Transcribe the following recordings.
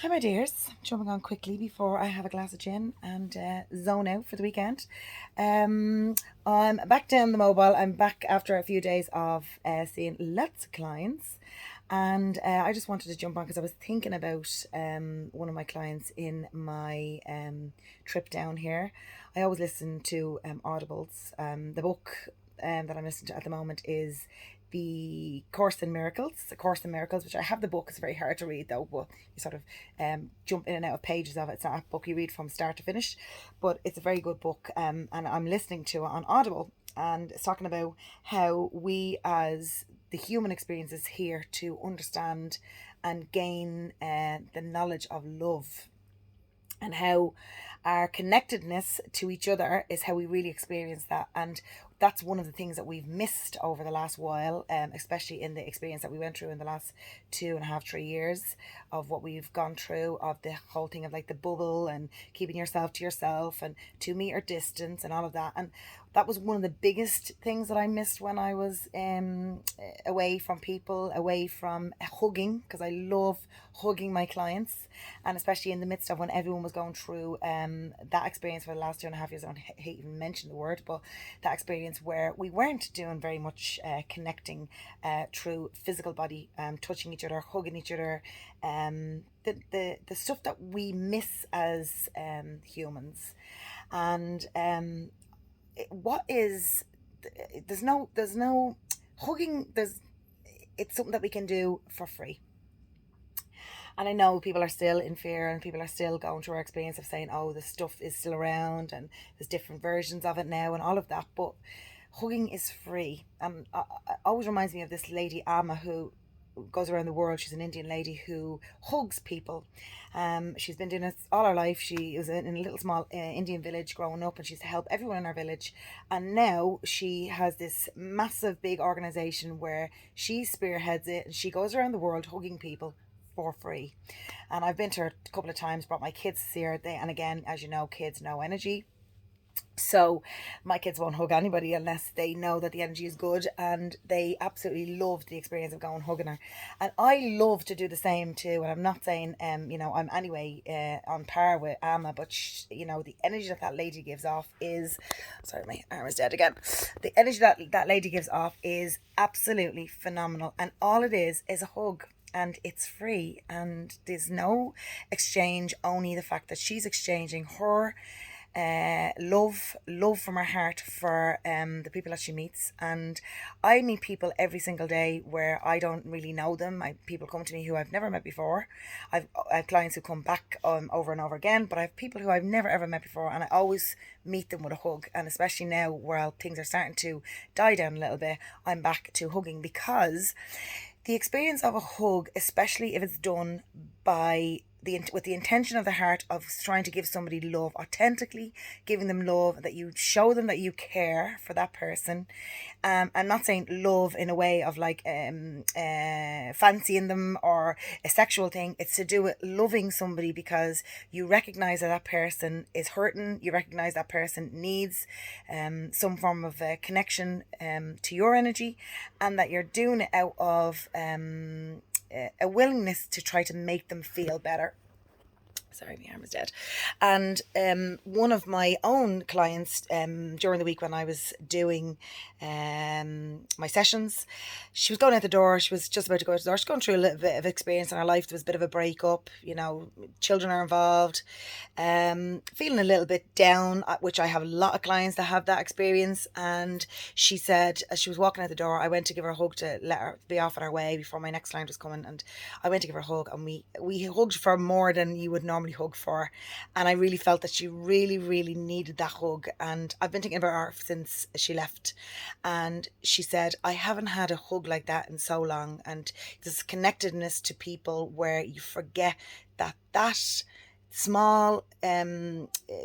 Hi, my dears. Jumping on quickly before I have a glass of gin and zone out for the weekend. Um, I'm back down the mobile. I'm back after a few days of seeing lots of clients. And I just wanted to jump on because I was thinking about one of my clients in my trip down here. I always listen to Audibles. The book that I'm listening to at the moment is the Course in Miracles, which I have the book. It's very hard to read though, but you sort of jump in and out of pages of it. It's not a book you read from start to finish, but it's a very good book. And I'm listening to it on Audible, and it's talking about how we as the human experience is here to understand and gain the knowledge of love, and how our connectedness to each other is how we really experience that. And that's one of the things that we've missed over the last while, especially in the experience that we went through in the last 2.5 3 years of what we've gone through, of the whole thing of like the bubble and keeping yourself to yourself and 2 meter distance and all of that. And that was one of the biggest things that I missed when I was away from people, away from hugging, because I love hugging my clients, and especially in the midst of when everyone was going through that experience for the last 2.5 years. I don't hate even mention the word, but that experience where we weren't doing very much connecting through physical body, touching each other, hugging each other, the stuff that we miss as humans. And what is there's no hugging. It's something that we can do for free. And I know people are still in fear, and people are still going through our experience of saying, oh, this stuff is still around and there's different versions of it now and all of that. But hugging is free. It always reminds me of this lady, Amma, who goes around the world. She's an Indian lady who hugs people. She's been doing it all her life. She was in a little small Indian village growing up, and she's to help everyone in her village. And now she has this massive, big organization where she spearheads it, and she goes around the world hugging people for free. And I've been to her a couple of times, brought my kids to see her. And again, as you know, kids know energy. So my kids won't hug anybody unless they know that the energy is good, and they absolutely loved the experience of going hugging her. And I love to do the same too. And I'm not saying I'm anyway on par with Amma, but the energy that that lady gives off is, sorry, my arm is dead again. The energy that that lady gives off is absolutely phenomenal, and all it is a hug, and it's free, and there's no exchange, only the fact that she's exchanging her love from her heart for the people that she meets. And I meet people every single day where I don't really know them. People come to me who I've never met before. I have clients who come back over and over again, but I have people who I've never ever met before, and I always meet them with a hug. And especially now where things are starting to die down a little bit, I'm back to hugging, because the experience of a hug, especially if it's done by with the intention of the heart of trying to give somebody love, authentically giving them love, that you show them that you care for that person. I'm not saying love in a way of like fancying them or a sexual thing. It's to do with loving somebody because you recognize that that person is hurting. You recognize that person needs some form of connection to your energy, and that you're doing it out of a willingness to try to make them feel better. Sorry, my arm is dead. And one of my own clients, during the week when I was doing my sessions, she was going out the door. She was just about to go out the door. She's going through a little bit of experience in her life. There was a bit of a breakup, children are involved, feeling a little bit down, which I have a lot of clients that have that experience. And she said, as she was walking out the door, I went to give her a hug to let her be off on her way before my next client was coming. And I went to give her a hug, and we hugged for more than you would normally hug for. And I really felt that she really, really needed that hug. And I've been thinking about her since she left. And she said, I haven't had a hug like that in so long. And this connectedness to people where you forget that small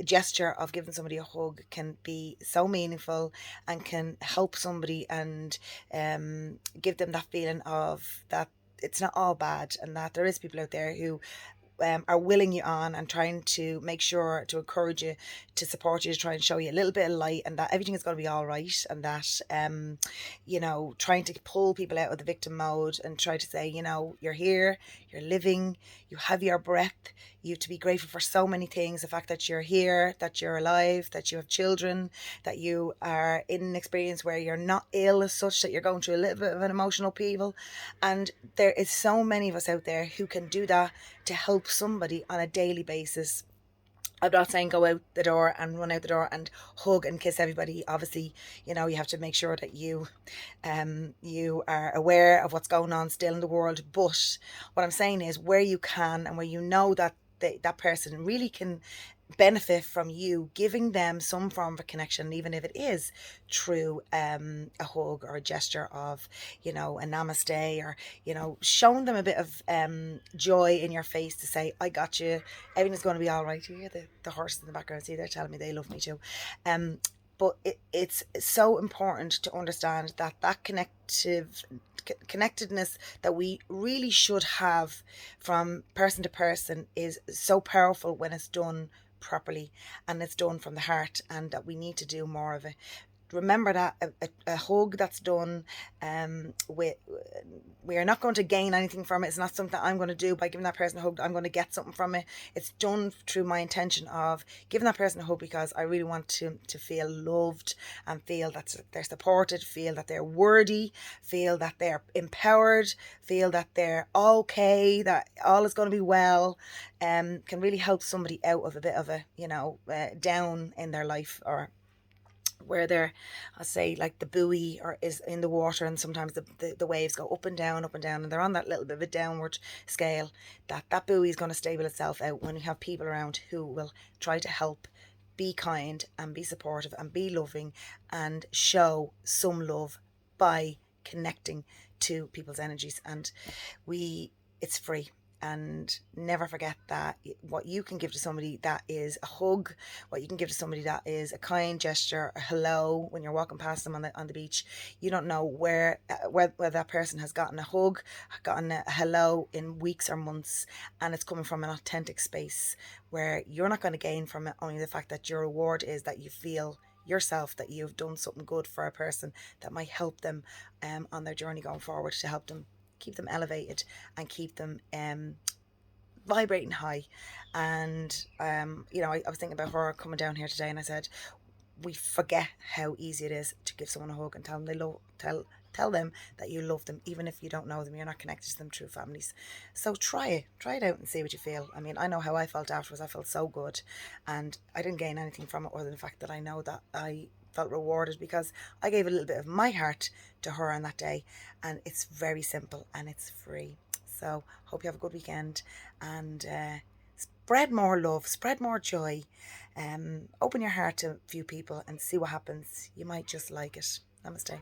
gesture of giving somebody a hug can be so meaningful and can help somebody, and give them that feeling of that it's not all bad, and that there is people out there who are willing you on and trying to make sure to encourage you, to support you, to try and show you a little bit of light, and that everything is going to be all right, and that trying to pull people out of the victim mode and try to say, you're here, you're living, you have your breath, you have to be grateful for so many things. The fact that you're here, that you're alive, that you have children, that you are in an experience where you're not ill as such, that you're going through a little bit of an emotional upheaval. And there is so many of us out there who can do that to help somebody on a daily basis. I'm not saying go out the door and run out the door and hug and kiss everybody. Obviously, you have to make sure that you are aware of what's going on still in the world. But what I'm saying is, where you can and where that that person really can benefit from you giving them some form of a connection, even if it is through a hug or a gesture of, a namaste, or, showing them a bit of joy in your face to say, I got you, everything's going to be all right. You hear the horses in the background, see, they're telling me they love me too. But it's so important to understand that connectedness that we really should have from person to person is so powerful when it's done properly and it's done from the heart, and that we need to do more of it. Remember that a hug that's done with, we are not going to gain anything from it. It's not something that I'm going to do by giving that person a hug, I'm going to get something from it. It's done through my intention of giving that person a hug because I really want to feel loved and feel that they're supported, feel that they're worthy, feel that they're empowered, feel that they're okay, that all is going to be well. Can really help somebody out of a bit of a down in their life, or where they're, I say, like the buoy or is in the water, and sometimes the waves go up and down, and they're on that little bit of a downward scale. That buoy is going to stable itself out when you have people around who will try to help, be kind and be supportive and be loving, and show some love by connecting to people's energies. And it's free. And never forget that what you can give to somebody, that is a hug, what you can give to somebody, that is a kind gesture, a hello when you're walking past them on the beach. You don't know where that person has gotten a hug, gotten a hello in weeks or months, and it's coming from an authentic space where you're not going to gain from it, only the fact that your reward is that you feel yourself that you've done something good for a person that might help them on their journey going forward, to help them keep them elevated and keep them vibrating high. And I was thinking about her coming down here today, and I said, we forget how easy it is to give someone a hug and tell them tell them that you love them, even if you don't know them, you're not connected to them through families. So try it out and see what you feel. I mean, I know how I felt afterwards. I felt so good, and I didn't gain anything from it other than the fact that I know that I felt rewarded because I gave a little bit of my heart to her on that day. And it's very simple and it's free. So hope you have a good weekend, and spread more love, spread more joy. Open your heart to a few people and see what happens. You might just like it. Namaste.